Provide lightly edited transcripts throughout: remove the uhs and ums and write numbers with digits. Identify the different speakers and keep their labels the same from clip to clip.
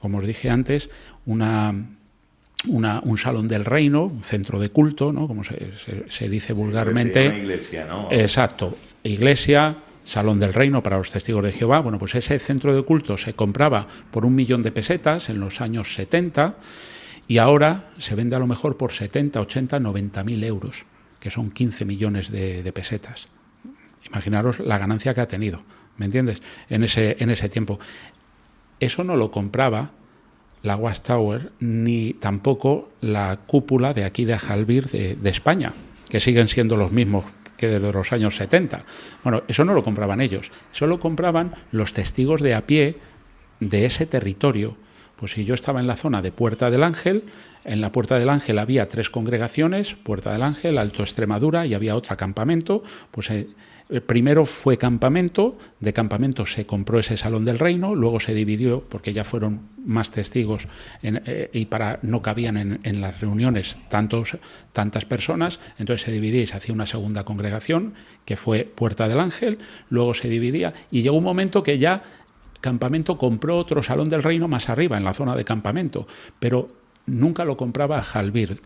Speaker 1: como os dije antes, un salón del reino, un centro de culto, ¿no? Como se dice vulgarmente.
Speaker 2: Una iglesia, ¿no?
Speaker 1: Exacto, iglesia, salón del reino para los testigos de Jehová. Bueno, pues ese centro de culto se compraba por 1 millón de pesetas en los años 70 y ahora se vende a lo mejor por 70, 80, 90.000 euros, que son 15 millones de pesetas. Imaginaros la ganancia que ha tenido, ¿me entiendes? En ese tiempo. Eso no lo compraba la Watchtower ni tampoco la cúpula de aquí de Ajalbir de España, que siguen siendo los mismos que desde los años 70. Bueno, eso no lo compraban ellos, eso lo compraban los testigos de a pie de ese territorio. Pues si yo estaba en la zona de Puerta del Ángel, en la Puerta del Ángel había 3 congregaciones, Puerta del Ángel, Alto Extremadura, y había otro campamento, pues primero fue campamento, de campamento se compró ese salón del reino, luego se dividió porque ya fueron más testigos y no cabían en las reuniones tantas personas, entonces se dividía y se hacía una segunda congregación que fue Puerta del Ángel, luego se dividía y llegó un momento que ya campamento compró otro salón del reino más arriba en la zona de campamento, pero nunca lo compraba Ajalbir,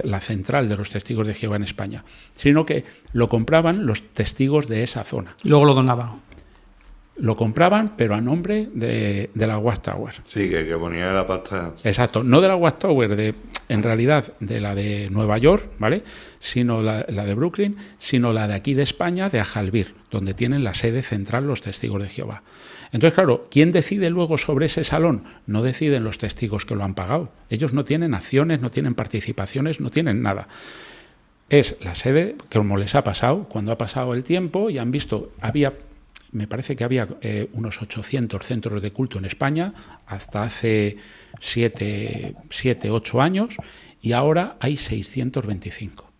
Speaker 1: la central de los testigos de Jehová en España, sino que lo compraban los testigos de esa zona.
Speaker 3: Y luego lo donaban.
Speaker 1: Lo compraban, pero a nombre de la Watchtower.
Speaker 2: Sí, que ponía la pasta.
Speaker 1: Exacto, no de la Watchtower, en realidad de la de Nueva York, ¿vale? Sino la de Brooklyn, sino la de aquí de España, de Ajalbir, donde tienen la sede central los testigos de Jehová. Entonces, claro, ¿quién decide luego sobre ese salón? No deciden los testigos que lo han pagado. Ellos no tienen acciones, no tienen participaciones, no tienen nada. Es la sede, como les ha pasado, cuando ha pasado el tiempo y han visto, me parece que había unos 800 centros de culto en España hasta hace 7, 8 años y ahora hay 625.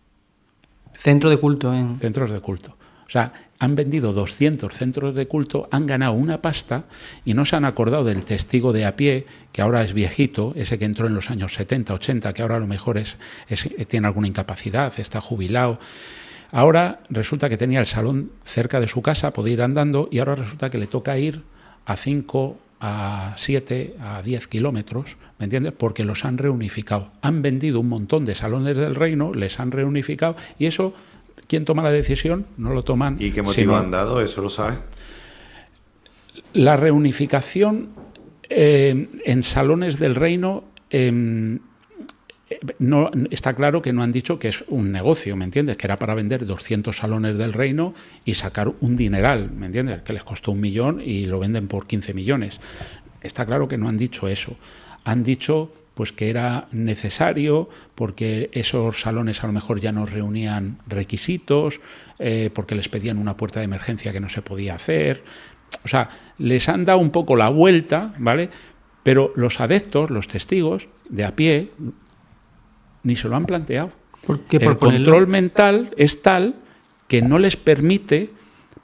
Speaker 3: Centro de culto en...
Speaker 1: Centros de culto. O sea, han vendido 200 centros de culto, han ganado una pasta y no se han acordado del testigo de a pie, que ahora es viejito, ese que entró en los años 70, 80, que ahora a lo mejor tiene alguna incapacidad, está jubilado. Ahora resulta que tenía el salón cerca de su casa, podía ir andando, y ahora resulta que le toca ir a 5, a 7, a 10 kilómetros, ¿me entiendes? Porque los han reunificado. Han vendido un montón de salones del reino, les han reunificado, y eso... ¿Quién toma la decisión? No lo toman.
Speaker 2: ¿Y qué motivo han dado? ¿Eso lo sabes?
Speaker 1: La reunificación en salones del reino no está claro que no han dicho que es un negocio, ¿me entiendes? Que era para vender 200 salones del reino y sacar un dineral, ¿me entiendes? Que les costó 1 millón y lo venden por 15 millones. Está claro que no han dicho eso. Han dicho... pues que era necesario porque esos salones a lo mejor ya no reunían requisitos, porque les pedían una puerta de emergencia que no se podía hacer. O sea, les han dado un poco la vuelta, ¿vale? Pero los adeptos, los testigos de a pie, ni se lo han planteado.
Speaker 3: Porque
Speaker 1: el control mental es tal que no les permite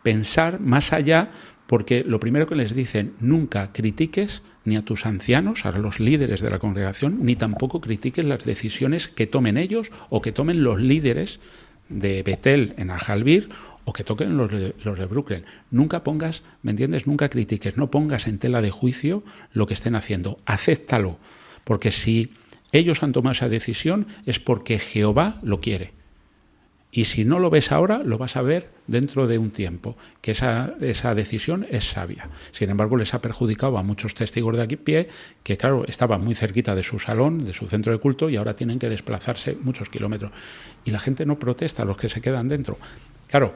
Speaker 1: pensar más allá, porque lo primero que les dicen, nunca critiques ni a tus ancianos, a los líderes de la congregación, ni tampoco critiques las decisiones que tomen ellos o que tomen los líderes de Betel en Ajalbir o que toquen los de Brooklyn. Nunca pongas, ¿me entiendes? Nunca critiques, no pongas en tela de juicio lo que estén haciendo. Acéptalo, porque si ellos han tomado esa decisión es porque Jehová lo quiere. Y si no lo ves ahora, lo vas a ver dentro de un tiempo, que esa decisión es sabia. Sin embargo, les ha perjudicado a muchos testigos de aquí pie, que claro, estaban muy cerquita de su salón, de su centro de culto, y ahora tienen que desplazarse muchos kilómetros. Y la gente no protesta, los que se quedan dentro. Claro,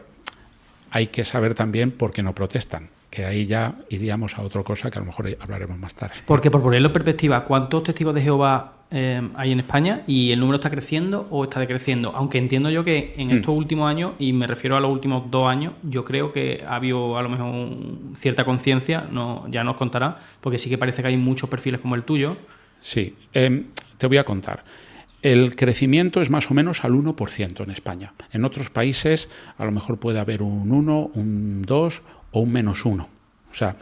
Speaker 1: hay que saber también por qué no protestan, que ahí ya iríamos a otra cosa que a lo mejor hablaremos más tarde.
Speaker 3: Porque por ponerlo en perspectiva, ¿cuántos testigos de Jehová hay en España? ¿Y el número está creciendo o está decreciendo? Aunque entiendo yo que en estos últimos años, y me refiero a los últimos 2 años, yo creo que ha habido a lo mejor cierta conciencia, ya nos contará, porque sí que parece que hay muchos perfiles como el tuyo.
Speaker 1: Sí, te voy a contar. El crecimiento es más o menos al 1% en España. En otros países a lo mejor puede haber un 1, un 2 o un -1. O sea,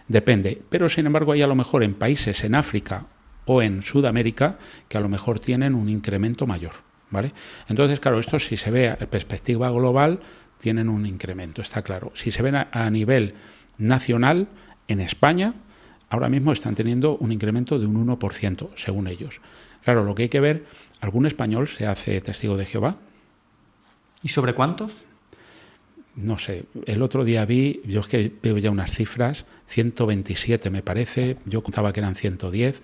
Speaker 1: depende. Pero sin embargo hay a lo mejor en países en África o en Sudamérica que a lo mejor tienen un incremento mayor, ¿vale? Entonces, claro, esto si se ve en perspectiva global tienen un incremento, está claro. Si se ven a nivel nacional, en España ahora mismo están teniendo un incremento de un 1%, según ellos. Claro, lo que hay que ver, ¿algún español se hace testigo de Jehová?
Speaker 3: ¿Y sobre cuántos?
Speaker 1: No sé, el otro día yo es que veo ya unas cifras, 127 me parece, yo contaba que eran 110,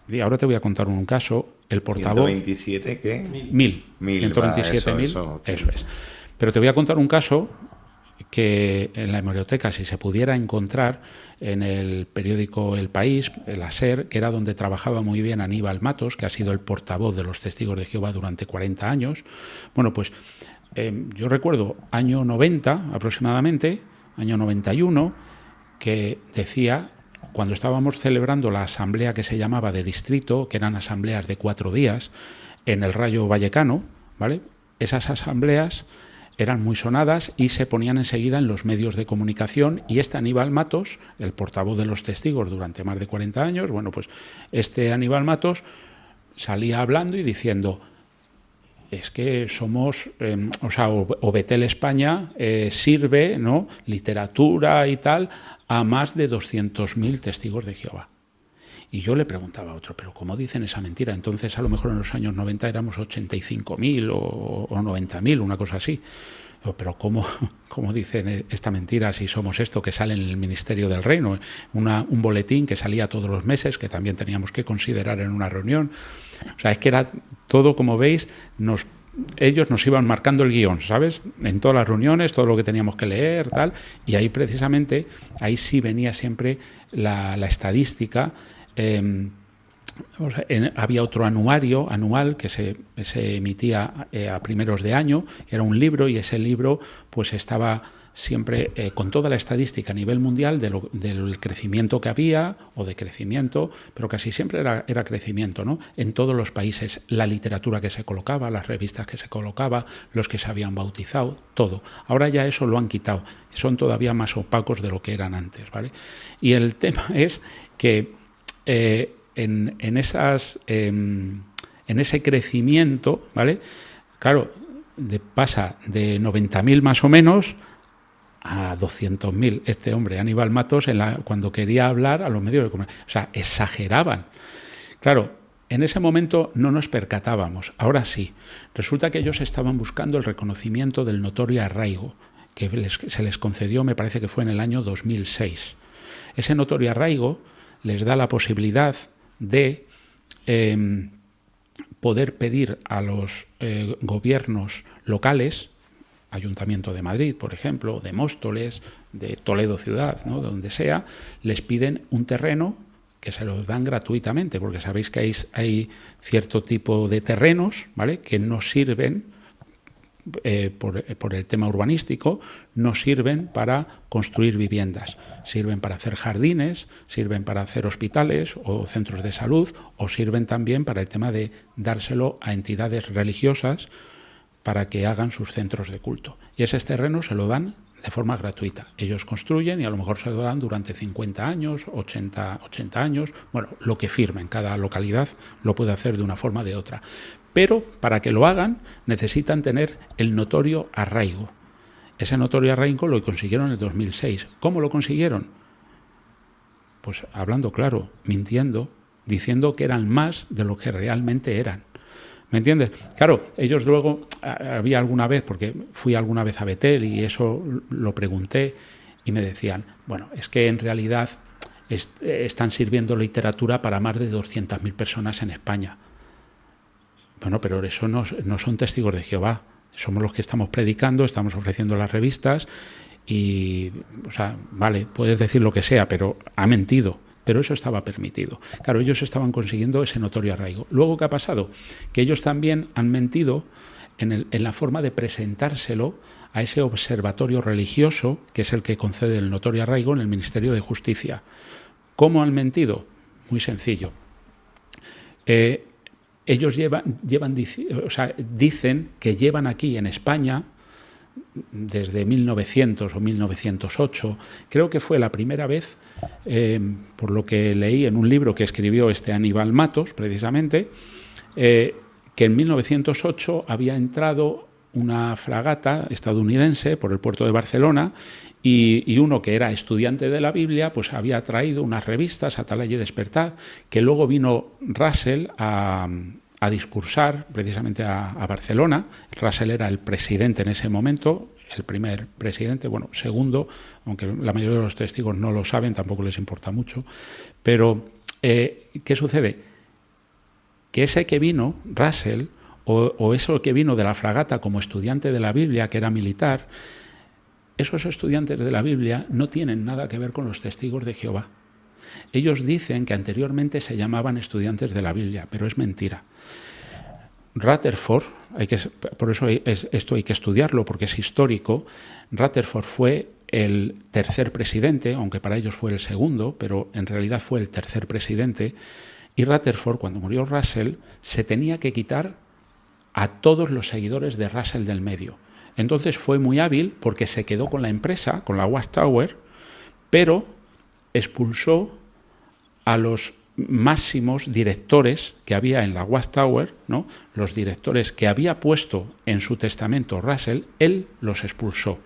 Speaker 1: y ahora te voy a contar un caso, el portavoz...
Speaker 2: ¿127 qué?
Speaker 1: 1000,
Speaker 2: 127.000,
Speaker 1: eso es. Pero te voy a contar un caso que en la hemeroteca, si se pudiera encontrar en el periódico El País, el SER, que era donde trabajaba muy bien Aníbal Matos, que ha sido el portavoz de los Testigos de Jehová durante 40 años. Bueno, pues yo recuerdo año 90 aproximadamente, año 91, que decía, cuando estábamos celebrando la asamblea que se llamaba de distrito, que eran asambleas de 4 días, en el Rayo Vallecano, ¿vale? Esas asambleas eran muy sonadas y se ponían enseguida en los medios de comunicación, y este Aníbal Matos, el portavoz de los testigos durante más de 40 años, bueno, pues este Aníbal Matos salía hablando y diciendo, es que somos, o Betel España sirve, ¿no?, literatura y tal, a más de 200.000 testigos de Jehová. Y yo le preguntaba a otro, ¿pero cómo dicen esa mentira? Entonces, a lo mejor en los años 90 éramos 85.000 o 90.000, una cosa así. Pero ¿cómo dicen esta mentira si somos esto que sale en el Ministerio del Reino? Un boletín que salía todos los meses, que también teníamos que considerar en una reunión. O sea, es que era todo, como veis, ellos nos iban marcando el guión, ¿sabes? En todas las reuniones, todo lo que teníamos que leer, tal. Y ahí precisamente, ahí sí venía siempre la estadística. Había otro anual que se emitía a primeros de año, era un libro, y ese libro pues estaba siempre con toda la estadística a nivel mundial del crecimiento que había, o de crecimiento, pero casi siempre era crecimiento, ¿no?, en todos los países, la literatura que se colocaba, las revistas que se colocaba, los que se habían bautizado, todo. Ahora ya eso lo han quitado, son todavía más opacos de lo que eran antes, ¿vale? Y el tema es que en ese crecimiento, ¿vale?, claro, pasa de 90.000 más o menos a 200.000. Este hombre, Aníbal Matos, cuando quería hablar a los medios de comunicación, o sea, exageraban. Claro, en ese momento no nos percatábamos, ahora sí. Resulta que ellos estaban buscando el reconocimiento del notorio arraigo, que se les concedió, me parece que fue en el año 2006. Ese notorio arraigo les da la posibilidad de poder pedir a los gobiernos locales, Ayuntamiento de Madrid, por ejemplo, de Móstoles, de Toledo ciudad, ¿no?, de donde sea, les piden un terreno que se los dan gratuitamente, porque sabéis que hay cierto tipo de terrenos, ¿vale?, que no sirven, por el tema urbanístico, no sirven para construir viviendas, sirven para hacer jardines, sirven para hacer hospitales o centros de salud, o sirven también para el tema de dárselo a entidades religiosas para que hagan sus centros de culto. Y ese terreno se lo dan de forma gratuita. Ellos construyen y a lo mejor se lo dan durante 50 años, 80 años, bueno, lo que firmen. Cada localidad lo puede hacer de una forma o de otra. Pero para que lo hagan necesitan tener el notorio arraigo. Ese notorio arraigo lo consiguieron en el 2006. ¿Cómo lo consiguieron? Pues hablando claro, mintiendo, diciendo que eran más de lo que realmente eran. ¿Me entiendes? Claro, ellos luego, había alguna vez, porque fui alguna vez a Betel y eso lo pregunté, y me decían, bueno, es que en realidad están sirviendo literatura para más de 200.000 personas en España. Bueno, pero eso no son testigos de Jehová. Somos los que estamos predicando, estamos ofreciendo las revistas y, o sea, vale, puedes decir lo que sea, pero ha mentido. Pero eso estaba permitido. Claro, ellos estaban consiguiendo ese notorio arraigo. Luego, ¿qué ha pasado? Que ellos también han mentido en la forma de presentárselo a ese observatorio religioso, que es el que concede el notorio arraigo en el Ministerio de Justicia. ¿Cómo han mentido? Muy sencillo. Ellos dicen que llevan aquí en España desde 1900 o 1908, creo que fue la primera vez, por lo que leí en un libro que escribió este Aníbal Matos, precisamente, que en 1908 había entrado una fragata estadounidense por el puerto de Barcelona y uno que era estudiante de la Biblia pues había traído unas revistas, Atalaya y Despertar, que luego vino Russell a discursar precisamente a Barcelona. Russell era el presidente en ese momento, el primer presidente, bueno, segundo, aunque la mayoría de los testigos no lo saben, tampoco les importa mucho. Pero, ¿qué sucede? Que ese que vino, Russell, o eso que vino de la fragata como estudiante de la Biblia, que era militar, esos estudiantes de la Biblia no tienen nada que ver con los testigos de Jehová. Ellos dicen que anteriormente se llamaban estudiantes de la Biblia, pero es mentira. Rutherford, por eso esto hay que estudiarlo, porque es histórico. Rutherford fue el tercer presidente, aunque para ellos fue el segundo, pero en realidad fue el tercer presidente. Y Rutherford, cuando murió Russell, se tenía que quitar a todos los seguidores de Russell del medio. Entonces fue muy hábil porque se quedó con la empresa, con la Watchtower, pero expulsó a los máximos directores que había en la Watchtower, ¿no? Los directores que había puesto en su testamento Russell, él los expulsó.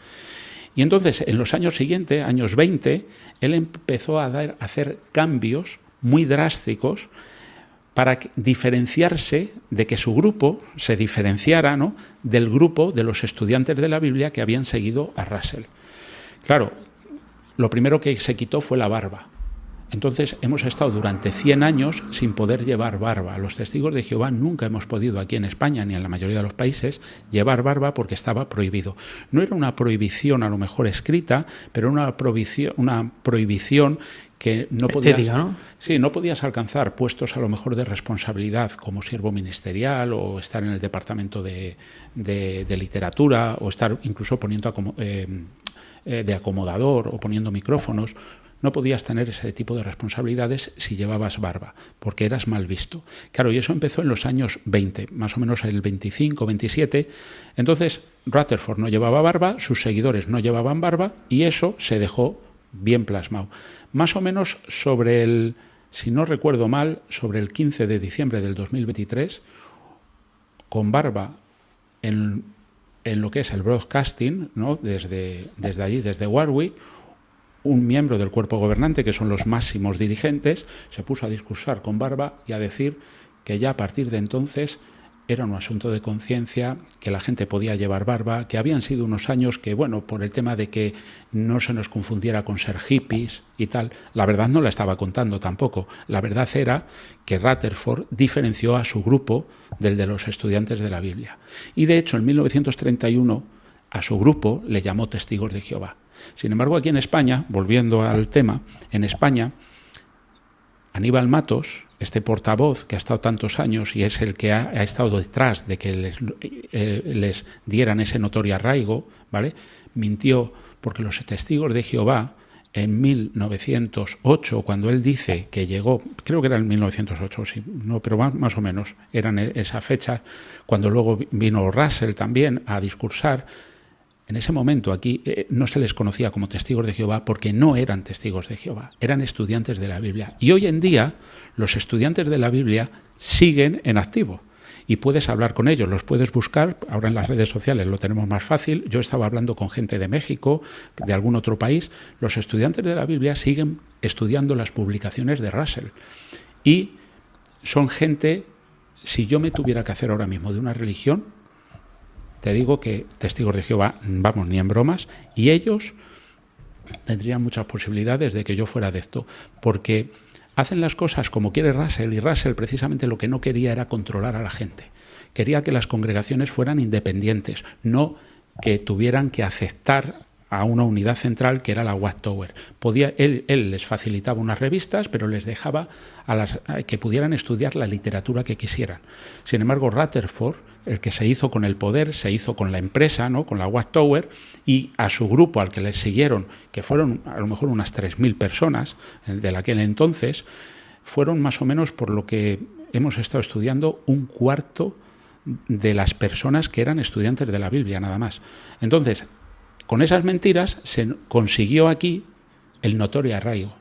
Speaker 1: Y entonces, en los años siguientes, años 20, él empezó a hacer cambios muy drásticos para diferenciarse, de que su grupo se diferenciara, ¿no?, del grupo de los estudiantes de la Biblia que habían seguido a Russell. Claro, lo primero que se quitó fue la barba. Entonces hemos estado durante 100 años sin poder llevar barba. Los testigos de Jehová nunca hemos podido aquí en España ni en la mayoría de los países llevar barba porque estaba prohibido. No era una prohibición a lo mejor escrita, pero una prohibición que no podías,
Speaker 3: estética, ¿no?
Speaker 1: Sí, no podías alcanzar puestos a lo mejor de responsabilidad como siervo ministerial o estar en el departamento de literatura o estar incluso poniendo de acomodador o poniendo micrófonos. No podías tener ese tipo de responsabilidades si llevabas barba, porque eras mal visto. Claro, y eso empezó en los años 20, más o menos el 25, 27. Entonces, Rutherford no llevaba barba, sus seguidores no llevaban barba, y eso se dejó bien plasmado. Más o menos sobre el, si no recuerdo mal, sobre el 15 de diciembre del 2023, con barba en lo que es el broadcasting, ¿no?, desde allí, desde Warwick, un miembro del cuerpo gobernante, que son los máximos dirigentes, se puso a discursar con barba y a decir que ya a partir de entonces era un asunto de conciencia, que la gente podía llevar barba, que habían sido unos años que, bueno, por el tema de que no se nos confundiera con ser hippies y tal, la verdad no la estaba contando tampoco. La verdad era que Rutherford diferenció a su grupo del de los estudiantes de la Biblia. Y de hecho, en 1931, a su grupo le llamó Testigos de Jehová. Sin embargo, aquí en España, volviendo al tema, en España, Aníbal Matos, este portavoz que ha estado tantos años y es el que ha estado detrás de que les dieran ese notorio arraigo, ¿vale?, mintió, porque los Testigos de Jehová, en 1908, cuando él dice que llegó, creo que era en 1908, sí, no, pero más o menos eran esa fecha, cuando luego vino Russell también a discursar. En ese momento aquí no se les conocía como testigos de Jehová porque no eran testigos de Jehová, eran estudiantes de la Biblia. Y hoy en día los estudiantes de la Biblia siguen en activo y puedes hablar con ellos, los puedes buscar, ahora en las redes sociales lo tenemos más fácil. Yo estaba hablando con gente de México, de algún otro país. Los estudiantes de la Biblia siguen estudiando las publicaciones de Russell y son gente, si yo me tuviera que hacer ahora mismo de una religión, te digo que Testigos de Jehová, vamos, ni en bromas, y ellos tendrían muchas posibilidades de que yo fuera de esto, porque hacen las cosas como quiere Russell, y Russell precisamente lo que no quería era controlar a la gente. Quería que las congregaciones fueran independientes, no que tuvieran que aceptar a una unidad central que era la Watchtower. Él les facilitaba unas revistas, pero les dejaba a que pudieran estudiar la literatura que quisieran. Sin embargo, Rutherford, el que se hizo con el poder, se hizo con la empresa, ¿no?, con la Watchtower, y a su grupo al que les siguieron, que fueron a lo mejor unas 3.000 personas de aquel entonces, fueron más o menos, por lo que hemos estado estudiando, un cuarto de las personas que eran estudiantes de la Biblia, nada más. Entonces, con esas mentiras se consiguió aquí el notorio arraigo.